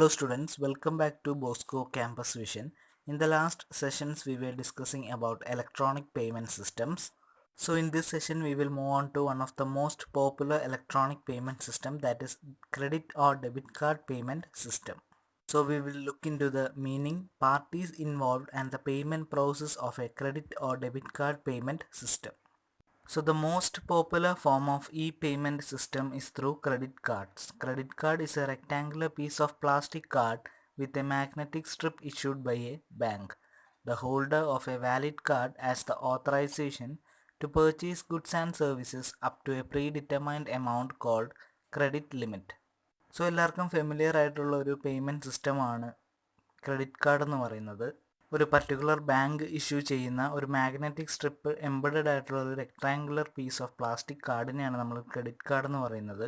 Hello students, welcome back to Bosco Campus Vision. In the last sessions we were discussing about electronic payment systems. So in this session we will move on to one of the most popular electronic payment system, that is credit or debit card payment system. So we will look into the meaning, parties involved and the payment process of a credit or debit card payment system. So the most popular form of e-payment system is through credit cards. Credit card is a rectangular piece of plastic card with a magnetic strip issued by a bank. The holder of a valid card has the authorization to purchase goods and services up to a predetermined amount called credit limit. So എല്ലാവർക്കും familiar ആയിട്ടുള്ള ഒരു payment സിസ്റ്റമാണ് credit card എന്ന് പറയുന്നത്. ഒരു particular bank issue ചെയ്യുന്ന ഒരു magnetic strip embedded ആയിട്ടുള്ള ഒരു റെക്ടാങ്കുലർ പീസ് ഓഫ് പ്ലാസ്റ്റിക് കാർഡിനെയാണ് നമ്മൾ ക്രെഡിറ്റ് കാർഡ് എന്ന് പറയുന്നത്.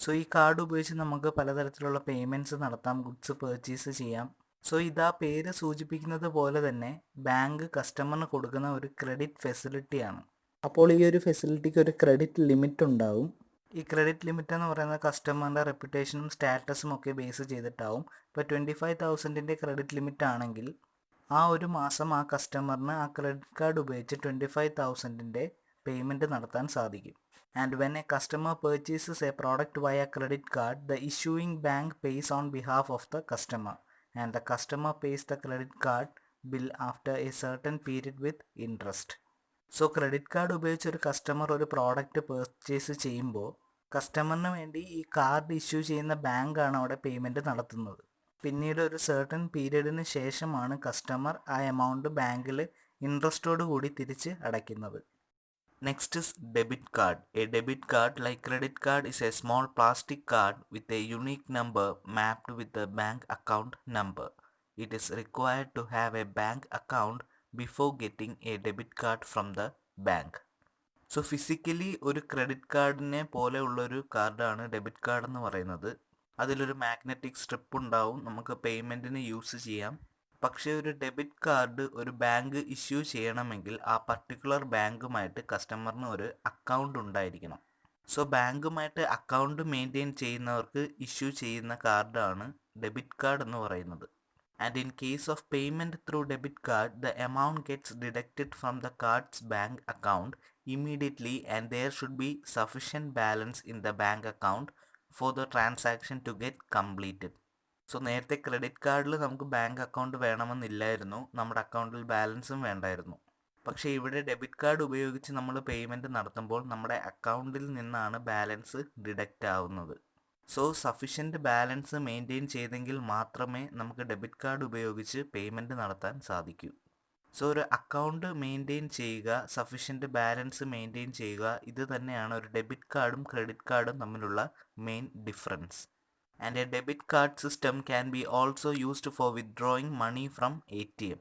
സോ ഈ കാർഡ് ഉപയോഗിച്ച് നമുക്ക് പലതരത്തിലുള്ള പേയ്മെൻറ്റ്സ് നടത്താം, ഗുഡ്സ് പർച്ചേസ് ചെയ്യാം. സോ ഇതാ പേര് സൂചിപ്പിക്കുന്നത് പോലെ തന്നെ ബാങ്ക് കസ്റ്റമറിന് കൊടുക്കുന്ന ഒരു ക്രെഡിറ്റ് ഫെസിലിറ്റിയാണ്. അപ്പോൾ ഈ ഒരു ഫെസിലിറ്റിക്ക് ഒരു ക്രെഡിറ്റ് ലിമിറ്റ് ഉണ്ടാവും. ഈ ക്രെഡിറ്റ് ലിമിറ്റ് എന്ന് പറയുന്നത് കസ്റ്റമറിൻ്റെ റെപ്യൂട്ടേഷനും സ്റ്റാറ്റസും ഒക്കെ ബേസ് ചെയ്തിട്ടാവും. ഇപ്പോൾ 25,000 ക്രെഡിറ്റ് ലിമിറ്റ് ആണെങ്കിൽ ആ ഒരു മാസം ആ കസ്റ്റമറിന് ആ ക്രെഡിറ്റ് കാർഡ് ഉപയോഗിച്ച് 25,000 പേയ്മെൻറ്റ് നടത്താൻ സാധിക്കും. And when a customer purchases a product via credit card, the issuing bank pays on behalf of the customer and the customer pays the credit card bill after a certain period with interest. So credit card ഉപയോഗിച്ച് ഒരു customer ഒരു product purchase ചെയ്യുമ്പോൾ കസ്റ്റമറിന് വേണ്ടി ഈ card issue ചെയ്യുന്ന ബാങ്കാണ് അവിടെ പേയ്മെൻറ്റ് നടത്തുന്നത്. പിന്നീട് ഒരു സർട്ടൻ പീരീഡിന് ശേഷമാണ് കസ്റ്റമർ ആ എമൗണ്ട് ബാങ്കിൽ ഇൻട്രസ്റ്റോട് കൂടി തിരിച്ച് അടയ്ക്കുന്നത്. Next is debit card. A debit card like credit card is a small plastic card with a unique number mapped with the bank account number. It is required to have a bank account before getting a debit card from the bank. So physically ഒരു credit കാർഡിനെ പോലെയുള്ളൊരു കാർഡാണ് debit card എന്ന് പറയുന്നത്. അതിലൊരു magnetic strip ഉണ്ടാവും, നമുക്ക് പേയ്മെൻറ്റിന് use ചെയ്യാം. പക്ഷേ ഒരു ഡെബിറ്റ് കാർഡ് ഒരു ബാങ്ക് ഇഷ്യൂ ചെയ്യണമെങ്കിൽ ആ പർട്ടിക്കുലർ ബാങ്കുമായിട്ട് കസ്റ്റമറിന് ഒരു അക്കൗണ്ട് ഉണ്ടായിരിക്കണം. സോ ബാങ്കുമായിട്ട് അക്കൗണ്ട് മെയിൻറ്റെയിൻ ചെയ്യുന്നവർക്ക് ഇഷ്യൂ ചെയ്യുന്ന കാർഡാണ് ഡെബിറ്റ് കാർഡ് എന്ന് പറയുന്നത്. And in case of payment through debit card, the amount gets deducted from the card's bank account immediately and there should be sufficient balance in the bank account for the transaction to get completed. So നേരത്തെ credit കാർഡിൽ നമുക്ക് bank account വേണമെന്നില്ലായിരുന്നു, നമ്മുടെ അക്കൗണ്ടിൽ ബാലൻസും വേണ്ടായിരുന്നു. പക്ഷേ ഇവിടെ debit card ഉപയോഗിച്ച് നമ്മൾ പേയ്മെൻറ്റ് നടത്തുമ്പോൾ നമ്മുടെ അക്കൗണ്ടിൽ നിന്നാണ് ബാലൻസ് ഡിഡക്റ്റ് ആവുന്നത്. സോ സഫിഷ്യൻറ്റ് ബാലൻസ് മെയിൻറ്റെയിൻ ചെയ്തെങ്കിൽ മാത്രമേ നമുക്ക് ഡെബിറ്റ് കാർഡ് ഉപയോഗിച്ച് പേയ്മെൻറ്റ് നടത്താൻ സാധിക്കൂ. സോ ഒരു അക്കൗണ്ട് മെയിൻറ്റെയിൻ ചെയ്യുക, സഫിഷ്യൻറ്റ് ബാലൻസ് മെയിൻറ്റെയിൻ ചെയ്യുക, ഇത് തന്നെയാണ് ഒരു ഡെബിറ്റ് കാർഡും ക്രെഡിറ്റ് കാർഡും തമ്മിലുള്ള main difference. And a debit card system can be also used for withdrawing money from ATM.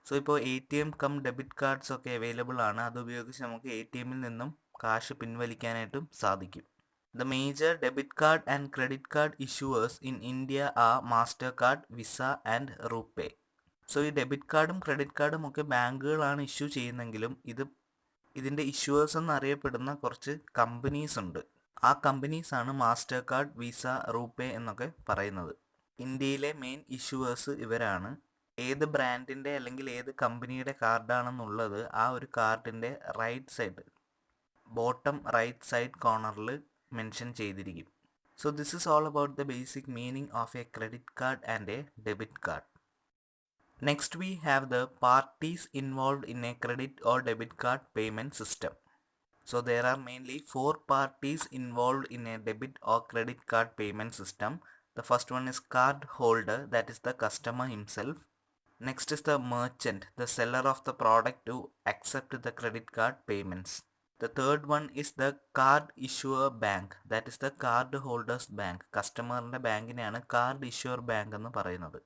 So ഇപ്പോൾ ATM കം ഡെബിറ്റ് കാർഡ്സ് ഒക്കെ അവൈലബിൾ ആണ്, അതുപയോഗിച്ച് നമുക്ക് ATMൽ നിന്നും കാശ് പിൻവലിക്കാനായിട്ടും സാധിക്കും. The major debit card and credit card issuers in India are MasterCard, Visa and RuPay. So ഈ debit കാർഡും ക്രെഡിറ്റ് കാർഡും ഒക്കെ ബാങ്കുകളാണ് ഇഷ്യൂ ചെയ്യുന്നെങ്കിലും ഇതിൻ്റെ ഇഷ്യൂവേഴ്സ് എന്നറിയപ്പെടുന്ന കുറച്ച് കമ്പനീസ് ഉണ്ട്. ആ കമ്പനീസാണ് മാസ്റ്റർ കാർഡ്, വിസ, റൂപേ എന്നൊക്കെ പറയുന്നത്. ഇന്ത്യയിലെ മെയിൻ ഇഷ്യൂവേഴ്സ് ഇവരാണ്. ഏത് ബ്രാൻഡിൻ്റെ അല്ലെങ്കിൽ ഏത് കമ്പനിയുടെ കാർഡാണെന്നുള്ളത് ആ ഒരു കാർഡിൻ്റെ right side, bottom right side കോർണറിൽ മെൻഷൻ ചെയ്തിരിക്കും. So this is all about the basic meaning of a credit card and a debit card. Next we have the parties involved in a credit or debit card payment system. So there are mainly 4 parties involved in a debit or credit card payment system. The first one is card holder, that is the customer himself. Next is the merchant, the seller of the product to accept the credit card payments. The third one is the card issuer bank, that is the card holders bank. കസ്റ്റമറിൻ്റെ ബാങ്കിനെയാണ് card issuer bank എന്ന് പറയുന്നത്.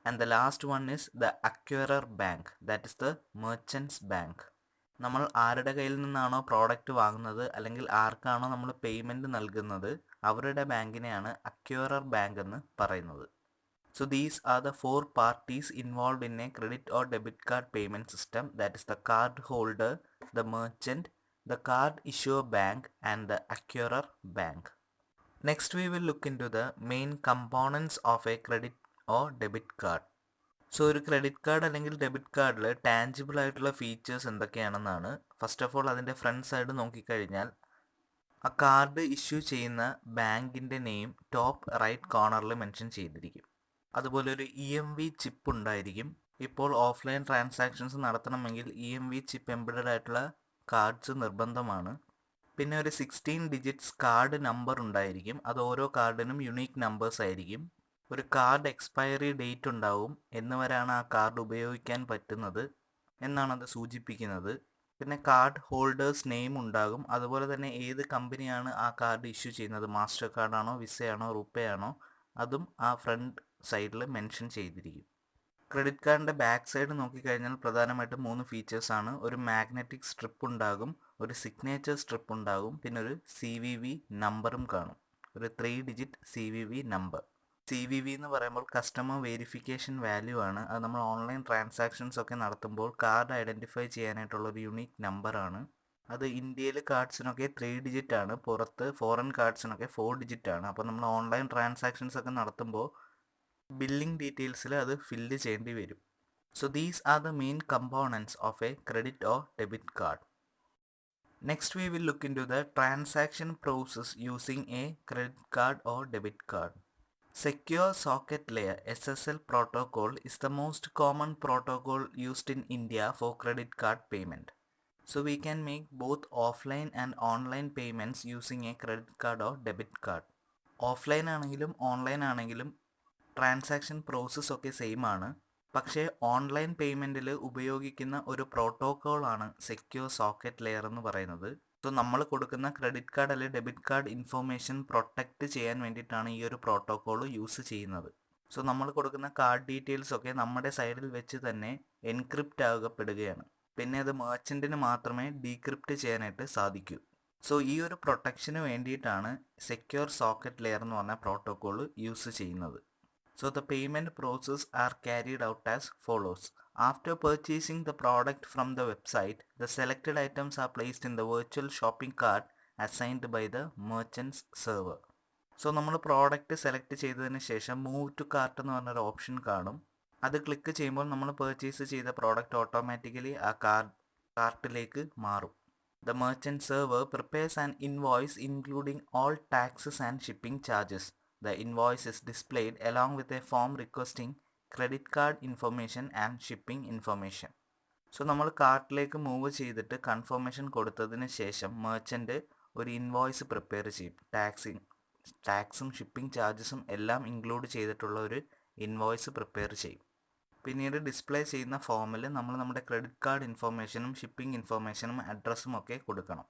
And the last one is the acquirer bank, that is the merchants bank. നമ്മൾ ആരുടെ കയ്യിൽ നിന്നാണോ product വാങ്ങുന്നത് അല്ലെങ്കിൽ ആർക്കാണോ നമ്മൾ പേയ്മെൻറ്റ് നൽകുന്നത് അവരുടെ ബാങ്കിനെയാണ് അക്വയറർ ബാങ്ക് എന്ന് പറയുന്നത്. So these are the 4 parties involved in a credit or debit card payment system, that is the card holder, the merchant, the card issuer bank and the acquirer bank. Next we will look into the main components of a credit or debit card. So ഒരു credit card അല്ലെങ്കിൽ debit കാർഡിൽ tangible ആയിട്ടുള്ള features എന്തൊക്കെയാണെന്നാണ്. First of all അതിൻ്റെ front side നോക്കിക്കഴിഞ്ഞാൽ ആ card issue ചെയ്യുന്ന ബാങ്കിൻ്റെ name top right കോർണറിൽ മെൻഷൻ ചെയ്തിരിക്കും. അതുപോലെ ഒരു EMV ചിപ്പ് ഉണ്ടായിരിക്കും. ഇപ്പോൾ ഓഫ്ലൈൻ ട്രാൻസാക്ഷൻസ് നടത്തണമെങ്കിൽ EMV ചിപ്പ് എംബഡഡ് ആയിട്ടുള്ള കാർഡ്സ് നിർബന്ധമാണ്. പിന്നെ ഒരു 16 ഡിജിറ്റ്സ് കാർഡ് നമ്പർ ഉണ്ടായിരിക്കും. അത് ഓരോ കാർഡിനും യുണീക്ക് നമ്പേഴ്സ് ആയിരിക്കും. ഒരു കാർഡ് എക്സ്പയറി ഡേറ്റ് ഉണ്ടാവും, എന്ന് വരെയാണ് ആ കാർഡ് ഉപയോഗിക്കാൻ പറ്റുന്നത് എന്നാണ് അത് സൂചിപ്പിക്കുന്നത്. പിന്നെ കാർഡ് ഹോൾഡേഴ്സ് നെയിം ഉണ്ടാകും. അതുപോലെ തന്നെ ഏത് കമ്പനിയാണ് ആ കാർഡ് ഇഷ്യൂ ചെയ്യുന്നത്, മാസ്റ്റർ കാർഡാണോ, വിസയാണോ, റുപേ ആണോ, അതും ആ ഫ്രണ്ട് സൈഡിൽ മെൻഷൻ ചെയ്തിരിക്കും. ക്രെഡിറ്റ് കാർഡിൻ്റെ ബാക്ക് സൈഡ് നോക്കിക്കഴിഞ്ഞാൽ പ്രധാനമായിട്ടും 3 ഫീച്ചേഴ്സാണ്. ഒരു മാഗ്നറ്റിക് സ്ട്രിപ്പ് ഉണ്ടാകും, ഒരു സിഗ്നേച്ചർ സ്ട്രിപ്പ് ഉണ്ടാകും, പിന്നെ ഒരു CVV നമ്പറും കാണും, ഒരു 3 ഡിജിറ്റ് CVV നമ്പർ. CVV എന്ന് പറയുമ്പോൾ കസ്റ്റമർ വെരിഫിക്കേഷൻ വാല്യൂ ആണ്. അത് നമ്മൾ ഓൺലൈൻ ട്രാൻസാക്ഷൻസ് ഒക്കെ നടത്തുമ്പോൾ കാർഡ് ഐഡൻറ്റിഫൈ ചെയ്യാനായിട്ടുള്ള ഒരു യുണീക്ക് നമ്പറാണ്. അത് ഇന്ത്യയിൽ കാർഡ്സിനൊക്കെ 3 ഡിജിറ്റ് ആണ്, പുറത്ത് ഫോറിൻ കാർഡ്സിനൊക്കെ 4 ഡിജിറ്റ് ആണ്. അപ്പോൾ നമ്മൾ ഓൺലൈൻ ട്രാൻസാക്ഷൻസ് ഒക്കെ നടത്തുമ്പോൾ ബില്ലിംഗ് ഡീറ്റെയിൽസിൽ അത് ഫില്ല് ചെയ്യേണ്ടി വരും. So these are the main components of a credit or debit card. Next we will look into the transaction process using a credit card or debit card. Secure Socket Layer SSL protocol is the most common protocol used in India for credit card payment. So we can make both offline and online payments using a credit card or debit card. Offline ആണെങ്കിലും online ആണെങ്കിലും transaction process ഒക്കെ same ആണ്. പക്ഷേ online പേയ്മെൻറ്റിൽ ഉപയോഗിക്കുന്ന ഒരു പ്രോട്ടോക്കോളാണ് secure socket layer എന്ന് പറയുന്നത്. So നമ്മൾ കൊടുക്കുന്ന ക്രെഡിറ്റ് കാർഡ് അല്ലെങ്കിൽ ഡെബിറ്റ് കാർഡ് ഇൻഫോർമേഷൻ പ്രൊട്ടക്റ്റ് ചെയ്യാൻ വേണ്ടിയിട്ടാണ് ഈ ഒരു പ്രോട്ടോക്കോൾ യൂസ് ചെയ്യുന്നത്. സോ നമ്മൾ കൊടുക്കുന്ന കാർഡ് ഡീറ്റെയിൽസ് ഒക്കെ നമ്മുടെ സൈഡിൽ വെച്ച് തന്നെ എൻക്രിപ്റ്റ് ആകപ്പെടുകയാണ്. പിന്നെ അത് മെർച്ചൻറ്റിന് മാത്രമേ ഡീക്രിപ്റ്റ് ചെയ്യാനായിട്ട് സാധിക്കൂ. സോ ഈ ഒരു പ്രൊട്ടക്ഷന് വേണ്ടിയിട്ടാണ് സെക്യൂർ സോക്കറ്റ് ലെയർ എന്ന് പറഞ്ഞ പ്രോട്ടോക്കോൾ യൂസ് ചെയ്യുന്നത്. So the payment process are carried out as follows. After purchasing the product from the website, the selected items are placed in the virtual shopping cart assigned by the merchant's server. So നമ്മൾ product select ചെയ്തതിന് ശേഷം move to cart എന്ന് പറഞ്ഞൊരു option കാണും. അത് click ചെയ്യുമ്പോൾ നമ്മൾ purchase ചെയ്ത പ്രോഡക്റ്റ് ഓട്ടോമാറ്റിക്കലി ആ കാർട്ടിലേക്ക് മാറും. The merchant server prepares an invoice including all taxes and shipping charges. The invoice is displayed along with a form requesting credit card information and shipping information. So നമ്മൾ കാർട്ടിലേക്ക് move ചെയ്തിട്ട് confirmation കൊടുത്തതിന് ശേഷം merchant ഒരു invoice prepare ചെയ്യും. ടാക്സും shipping ചാർജസും എല്ലാം include ചെയ്തിട്ടുള്ള ഒരു ഇൻവോയ്സ് പ്രിപ്പയർ ചെയ്യും. പിന്നീട് ഡിസ്പ്ലേ ചെയ്യുന്ന ഫോമിൽ നമ്മൾ നമ്മുടെ ക്രെഡിറ്റ് കാർഡ് ഇൻഫർമേഷനും ഷിപ്പിംഗ് ഇൻഫർമേഷനും അഡ്രസ്സും ഒക്കെ കൊടുക്കണം.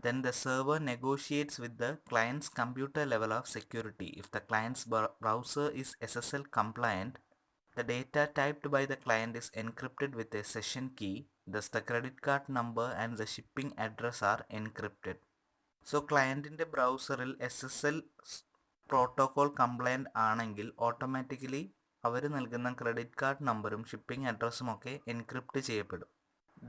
Then the server negotiates with the client's computer level of security. If the client's browser is SSL compliant, the data typed by the client is encrypted with a session key. Thus the credit card number and the shipping address are encrypted. So ക്ലയൻറ്റിൻ്റെ ബ്രൗസറിൽ SSL protocol complaint ആണെങ്കിൽ automatically അവർ നൽകുന്ന credit card നമ്പറും shipping അഡ്രസ്സും ഒക്കെ encrypt ചെയ്യപ്പെടും.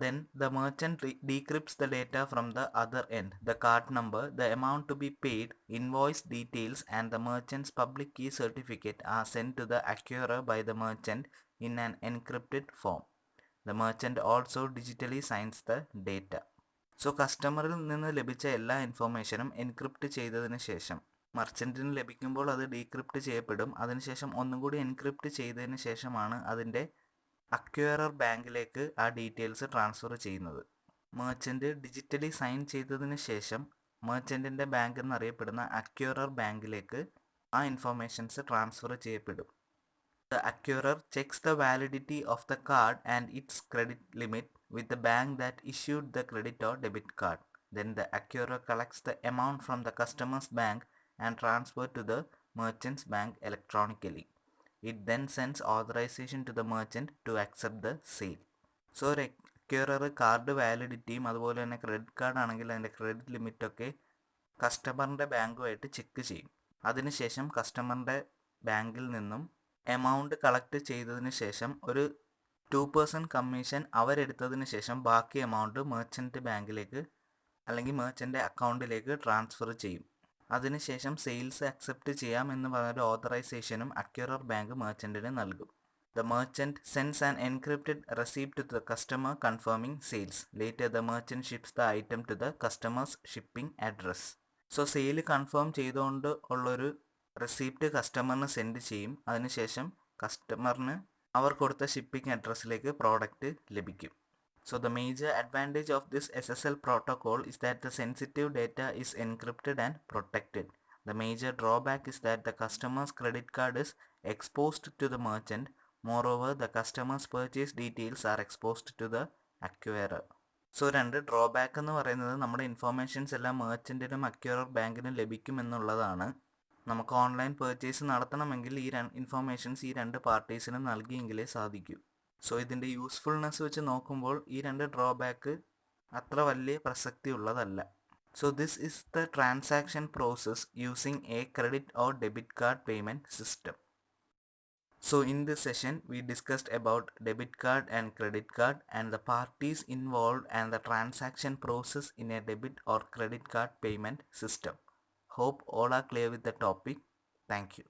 Then the merchant decrypts the data from the other end. The card number, the amount to be paid, invoice details and the merchant's public key certificate are sent to the acquirer by the merchant in an encrypted form. The merchant also digitally signs the data. So കസ്റ്റമറിൽ നിന്ന് ലഭിച്ച എല്ലാ ഇൻഫോർമേഷനും encrypt ചെയ്തതിന് ശേഷം മർച്ചൻറ്റിന് ലഭിക്കുമ്പോൾ അത് decrypt ചെയ്യപ്പെടും. അതിനുശേഷം ഒന്നും കൂടി എൻക്രിപ്റ്റ് ചെയ്തതിന് ശേഷമാണ് അതിൻ്റെ അക്വയറർ ബാങ്കിലേക്ക് ആ ഡീറ്റെയിൽസ് ട്രാൻസ്ഫർ ചെയ്യുന്നത്. മെർച്ചൻ്റ് ഡിജിറ്റലി സൈൻ ചെയ്തതിന് ശേഷം മെർച്ചൻറ്റിൻ്റെ ബാങ്ക് എന്നറിയപ്പെടുന്ന അക്വയറർ ബാങ്കിലേക്ക് ആ ഇൻഫോർമേഷൻസ് ട്രാൻസ്ഫർ ചെയ്യപ്പെടും. The acquirer checks the validity of the card and its credit limit with the bank that issued the credit or debit card. Then the acquirer collects the amount from the customer's bank and transfers to the merchant's bank electronically. It then sends authorization to the merchant to accept the sale. So ഒരു acquirer card വാലിഡിറ്റിയും അതുപോലെ തന്നെ credit card ആണെങ്കിൽ അതിൻ്റെ credit ലിമിറ്റൊക്കെ കസ്റ്റമറിൻ്റെ ബാങ്കുമായിട്ട് check ചെയ്യും. അതിനുശേഷം കസ്റ്റമറിൻ്റെ ബാങ്കിൽ നിന്നും amount collect ചെയ്തതിന് ശേഷം ഒരു 2% കമ്മീഷൻ അവരെടുത്തതിന് ശേഷം ബാക്കി എമൗണ്ട് മെർച്ചൻ്റ് ബാങ്കിലേക്ക് അല്ലെങ്കിൽ മെർച്ചൻ്റ് അക്കൗണ്ടിലേക്ക് ട്രാൻസ്ഫർ ചെയ്യും. അതിനുശേഷം സെയിൽസ് അക്സെപ്റ്റ് ചെയ്യാം എന്ന് പറഞ്ഞൊരു ഓതറൈസേഷനും അക്വയറർ ബാങ്ക് മെർച്ചൻറ്റിന് നൽകും. The merchant sends an encrypted receipt to the customer confirming sales. Later, the merchant ships the item to the customer's shipping address. So sale confirm ചെയ്തുകൊണ്ട് ഉള്ളൊരു receipt കസ്റ്റമറിന് send ചെയ്യും. അതിനുശേഷം കസ്റ്റമറിന് അവർ കൊടുത്ത ഷിപ്പിംഗ് അഡ്രസ്സിലേക്ക് പ്രോഡക്റ്റ് ലഭിക്കും. So the major advantage of this SSL protocol is that the sensitive data is encrypted and protected. The major drawback is that the customer's credit card is exposed to the merchant. Moreover, the customer's purchase details are exposed to the acquirer. So രണ്ട് drawback എന്ന് പറയുന്നത് നമ്മുടെ informations എല്ലാം മെർച്ചൻറ്റിനും acquirer ബാങ്കിനും ലഭിക്കുമെന്നുള്ളതാണ്. നമുക്ക് online purchase നടത്തണമെങ്കിൽ ഈ informations ഈ രണ്ട് പാർട്ടീസിനും നൽകിയെങ്കിലേ സാധിക്കൂ. സോ ഇതിൻ്റെ യൂസ്ഫുൾനെസ് വെച്ച് നോക്കുമ്പോൾ ഈ രണ്ട് ഡ്രോബാക്ക് അത്ര വലിയ പ്രസക്തി ഉള്ളതല്ല. So this is the transaction process using A credit or debit card payment system. So in this session we discussed about debit card and credit card and the parties involved and the transaction process in a debit or credit card payment system. Hope all are clear with the topic. Thank you.